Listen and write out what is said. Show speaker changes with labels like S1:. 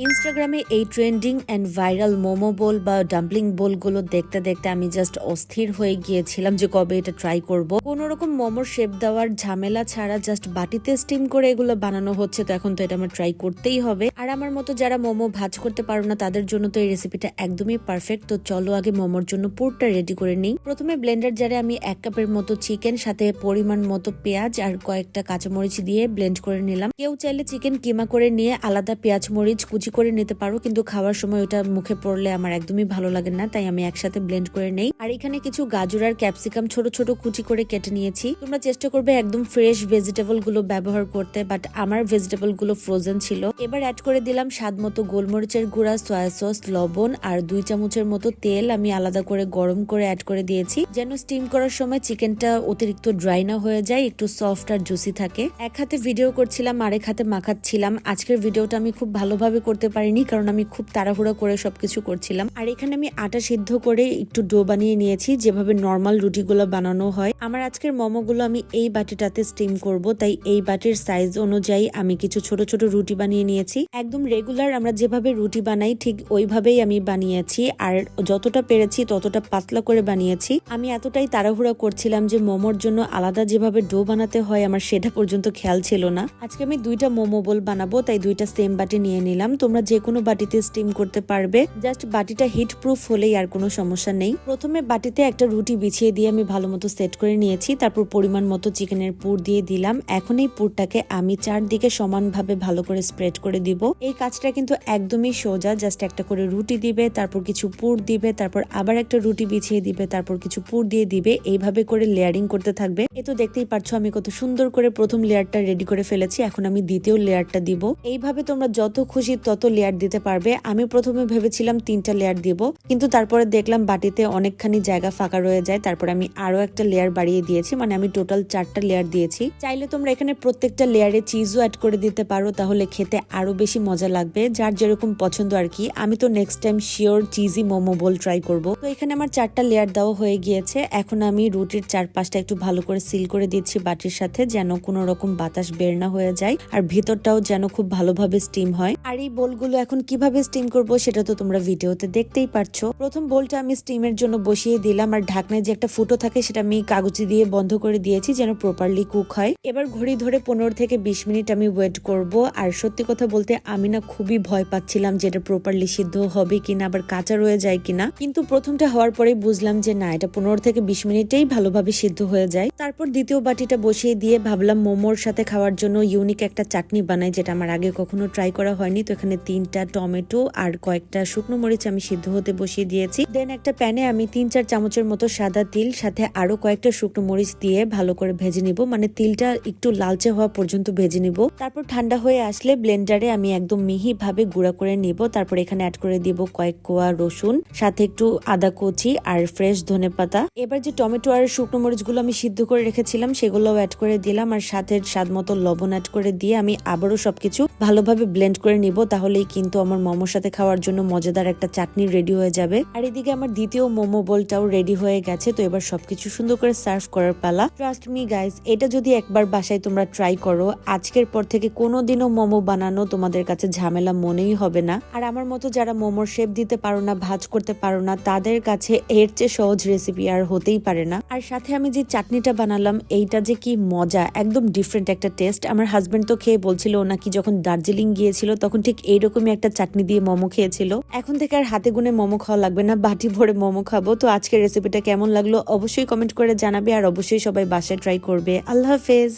S1: ইনস্টাগ্রামে এই trending and viral momo বোল বা ডাম্পলিং বোলগুলো দেখতে দেখতে আমি জাস্ট অস্থির হয়ে গিয়েছিলাম যে কবে এটা ট্রাই করব। কোনো রকম মোমোর শেপ দেওয়ার ঝামেলা ছাড়া জাস্ট বাটিতে স্টিম করে এগুলো বানানো হচ্ছে, তো এখন তো এটা আমার ট্রাই করতেই হবে। আর আমার মতো যারা মোমো ভাজ করতে পারো না তাদের জন্য তো এই রেসিপিটা একদমই পারফেক্ট। তো চলো আগে মোমোর জন্য পুরটা রেডি করে নিই। প্রথমে ব্লেন্ডার জারে আমি 1 কাপের মতো চিকেন সাথে পরিমাণ মতো পেঁয়াজ আর কয়েকটা কাঁচামরিচ দিয়ে ব্লেন্ড করে নিলাম। কেউ চাইলে চিকেন কিমা করে নিয়ে আলাদা পেঁয়াজ মরিচ কুচি করে নিতে পারো, কিন্তু খাওয়ার সময় ওটা মুখে পড়লে আমার একদমই ভালো লাগে না, তাই আমি একসাথে ব্লেন্ড করে নেই। আর এখানে কিছু গাজর আর ক্যাপসিকাম ছোট ছোট কুচি করে কেটে নিয়েছি। তোমরা চেষ্টা করবে একদম ফ্রেশ ভেজিটেবল গুলো ব্যবহার করতে, বাট আমার ভেজিটেবল গুলো ফ্রোজেন ছিল। এবার অ্যাড করে দিলাম স্বাদ মতো গোলমরিচের গুঁড়া, সয়া সস, লবণ আর 2 চামচের মতো তেল আমি আলাদা করে গরম করে অ্যাড করে দিয়েছি, যেন স্টিম করার সময় চিকেনটা অতিরিক্ত ড্রাই না হয়ে যায়, একটু সফট আর জুসি থাকে। এক হাতে ভিডিও করছিলাম, আরেক হাতে মাখাচ্ছিলাম। আজকের ভিডিওটা আমি খুব ভালোভাবে করতে পারিনি কারণ আমি খুব তাড়াহুড়া করে সবকিছু করছিলাম। আর এখানে আমি আটা সিদ্ধ করে একটু ডো বানিয়ে নিয়েছি, যেভাবে নর্মাল রুটিগুলো বানানো হয়। আমার আজকের মোমোগুলো আমি এই বাটিটাতে স্টিম করব, তাই এই বাটির সাইজ অনুযায়ী আমি কিছু ছোট ছোট রুটি বানিয়ে নিয়েছি। একদম রেগুলার আমরা যেভাবে রুটি বানাই ঠিক ওইভাবেই আমি বানিয়েছি, আর যতটা পেরেছি ততটা পাতলা করে বানিয়েছি। আমি এতটাই তাড়াহুড়া করছিলাম যে মোমোর জন্য আলাদা যেভাবে ডো বানাতে হয় আমার সেটা পর্যন্ত খেয়াল ছিল না। আজকে আমি 2টা মোমো বোল বানাবো, তাই 2টা সেম বাটি নিয়ে নিলাম। তোমরা যে কোনো বাটিতে স্টিম করতে পারবে, জাস্ট বাটিটা হিট প্রুফ হলেই আর কোনো সমস্যা নেই। প্রথমে বাটিতে একটা রুটি বিছিয়ে দিয়ে আমি ভালো মতো সেট করে নিয়েছি, তারপর পরিমাণ মতো চিকেনের পুর দিয়ে দিলাম। এখন এই পুরটাকে আমি চারদিকে সমানভাবে ভালো করে স্প্রেড করে দিব। এই কাজটা কিন্তু একদমই সোজা, জাস্ট একটা করে রুটি দিবে, তারপর কিছু পুর দিবে, তারপর আবার একটা রুটি বিছিয়ে দিবে, তারপর কিছু পুর দিয়ে দিবে, এইভাবে করে লেয়ারিং করতে থাকবে। এ তো দেখতেই পারছো আমি কত সুন্দর করে প্রথম লেয়ারটা রেডি করে ফেলেছি। এখন আমি দ্বিতীয় লেয়ারটা দিব। এইভাবে তোমরা যত খুশি তত লেয়ার দিতে পারবে। আমি প্রথমে ভেবেছিলাম 3টা লেয়ার দিব, কিন্তু তারপরে দেখলাম বাটিতে অনেকখানি জায়গা ফাঁকা রয়ে যায়, তারপর আমি আরো একটা লেয়ার বাড়িয়ে দিয়েছি, মানে আমি টোটাল 4টা লেয়ার দিয়েছি। চাইলে তোমরা এখানে প্রত্যেকটা লেয়ারে চিজও অ্যাড করে দিতে পারো, তাহলে খেতে আরো বেশি মজা লাগবে, যার যেরকম পছন্দ আর কি। আমি তো next time sure cheesy momo bowl try করব। তো এখানে আমার 4টা লেয়ার দেওয়া হয়ে গিয়েছে। এখন আমি রুটির চারপাশটা একটু ভালো করে সিল করে দিচ্ছি বাটির সাথে, যেন কোনো রকম বাতাস বের না হয়ে যায়, আর ভিতরটাও যেন খুব ভালোভাবে স্টিম হয়। আর এই বোলগুলো এখন কিভাবে স্টিম করব সেটা তো তোমরা ভিডিওতে দেখতেই পারছো। প্রথম বোলটা আমি স্টিমের জন্য বসিয়ে দিলাম, আর ঢাকনায় যে একটা ফুটো থাকে সেটা আমি কাগজে দিয়ে বন্ধ করে দিয়েছি যেন প্রপারলি কুক হয়। এবার ঘড়ি ধরে 15 থেকে 20 মিনিট আমি ওয়েট করব। আর সত্যি কথা বলতে আমি না খুবই ভয় পাচ্ছিলাম যে এটা প্রপারলি সিদ্ধ হবে কিনা, আবার কাঁচা রয়ে যায় কিনা, কিন্তু প্রথমটা হওয়ার পরে বুঝলাম যে না, এটা 15 থেকে 20 মিনিটেই ভালোভাবে সিদ্ধ হয়ে যায়। তারপর দ্বিতীয় বাটিটা বসিয়ে দিয়ে ভাবলাম মোমোর সাথে খাওয়ার জন্য ইউনিক একটা চাটনি বানাই, যেটা আমার আগে কখনো ট্রাই করা হয়নি। তো এখানে 3টা টমেটো আর কয়েকটা শুকনো মরিচ আমি সিদ্ধ হতে বসিয়ে দিয়েছি। দেন একটা প্যানে আমি 3-4 চামচের মতো সাদা তিল সাথে আরো কয়েকটা শুকনো মরিচ দিয়ে ভালো করে ভেজে নিব, মানে তিলটা একটু লালচে হওয়া পর্যন্ত ভেজে নিব। তারপর ঠান্ডা হয়ে আসলে ব্লেন্ডারে আমি একদম মিহি ভাবে গুঁড়া করে নিব। তারপর এখানে অ্যাড করে দিব কয়েক কোয়া রসুন, সাথে একটু আদা কুচি আর ফ্রেশ ধনেপাতা। এবার যে টমেটো আর শুকনো মরিচ গুলো আমি সিদ্ধ করে রেখেছিলাম সেগুলোও অ্যাড করে দিলাম, আর সাথে স্বাদ মতো লবণ অ্যাড করে দিয়ে আমি আবারও সবকিছু ভালোভাবে ব্লেন্ড করে নিব। তাহলেই কিন্তু আমার মোমোর সাথে খাওয়ার জন্য মজাদার একটা চাটনি রেডি হয়ে যাবে। আর এদিকে আমার দ্বিতীয় মোমো বোলটাও রেডি হয়ে গেছে। তো এবার সবকিছু সুন্দর করে সার্ভ করার পালা। ট্রাস্ট মি গাইস, এটা যদি একবার বাসায় তোমরা ট্রাই করো, আজকের পর থেকে কোনোদিনও মোমো বানানো তোমাদের কাছে ঝামেলা মনেই হবে না। আর আমার মতো যারা মোমোর শেপ দিতে পারো না, ভাজ করতে পারো না, তাদের কাছে এর চেয়ে সহজ রেসিপি আর হতেই পারে না। আর সাথে আমি যে চাটনিটা বানালাম এইটা যে কি মজা, একদম ডিফারেন্ট একটা টেস্ট। আমার হাজবেন্ড তো খেয়ে বলছিল ও নাকি যখন দার্জিলিং গিয়েছিল তখন ঠিক এইরকমই একটা চাটনি দিয়ে মোমো খেয়েছিল। এখন থেকে আর হাতে গুনে মোমো খাওয়া লাগবে না, বাটি ভরে মোমো খাবো। তো আজকের রেসিপিটা কেমন লাগলো অবশ্যই কমেন্ট করে জানাবে, আর অবশ্যই সবাই বাসায় ট্রাই করবে। আল্লাহ হাফেজ।